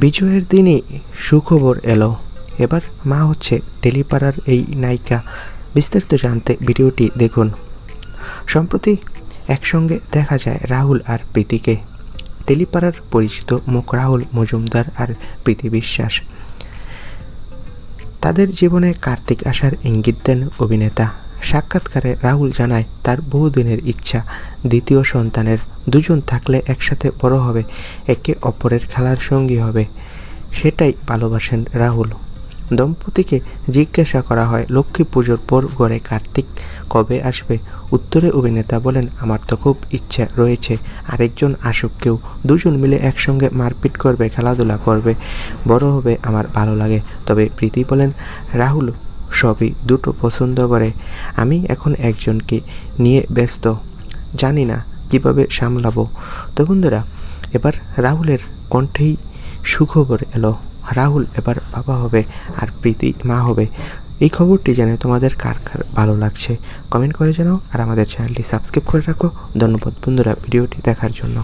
বিজয়ের দিনই সুখবর এলো, এবার মা হচ্ছে টেলিপাড়ার এই নায়িকা। বিস্তারিত জানতে ভিডিওটি দেখুন। সম্প্রতি একসঙ্গে দেখা যায় রাহুল আর প্রীতিকে। টেলিপাড়ার পরিচিত মুখ রাহুল মজুমদার আর প্রীতি বিশ্বাস। তাদের জীবনে কার্তিক আসার ইঙ্গিত দেন অভিনেতা। সাক্ষাৎকারে রাহুল জানায় তার বহুদিনের ইচ্ছা দ্বিতীয় সন্তানের, দুজন থাকলে একসাথে বড় হবে, একে অপরের খেলার সঙ্গী হবে, সেটাই ভালোবাসেন রাহুল। দম্পতিকে জিজ্ঞাসা করা হয় লক্ষ্মী পুজোর পর ঘরে কার্তিক কবে আসবে। উত্তরে অভিনেতা বলেন, আমার তো খুব ইচ্ছা রয়েছে আরেকজন আসুক কেউ, দুজন মিলে একসঙ্গে মারপিট করবে, খেলাধুলা করবে, বড় হবে, আমার ভালো লাগে। তবে প্রীতি বলেন, রাহুল সবই দুটো পছন্দ করে, আমি এখন একজনকে নিয়ে ব্যস্ত, জানি না কিভাবে সামলাবো। তো বন্ধুরা, এবার রাহুলের কণ্ঠেই সুখবর এলো। রাহুল এবার বাবা হবে আর প্রীতি মা হবে। এই খবরটি জেনে তোমাদের কার কার ভালো লাগছে কমেন্ট করে জানাও, আর আমাদের চ্যানেলটি সাবস্ক্রাইব করে রাখো। ধন্যবাদ বন্ধুরা ভিডিওটি দেখার জন্য।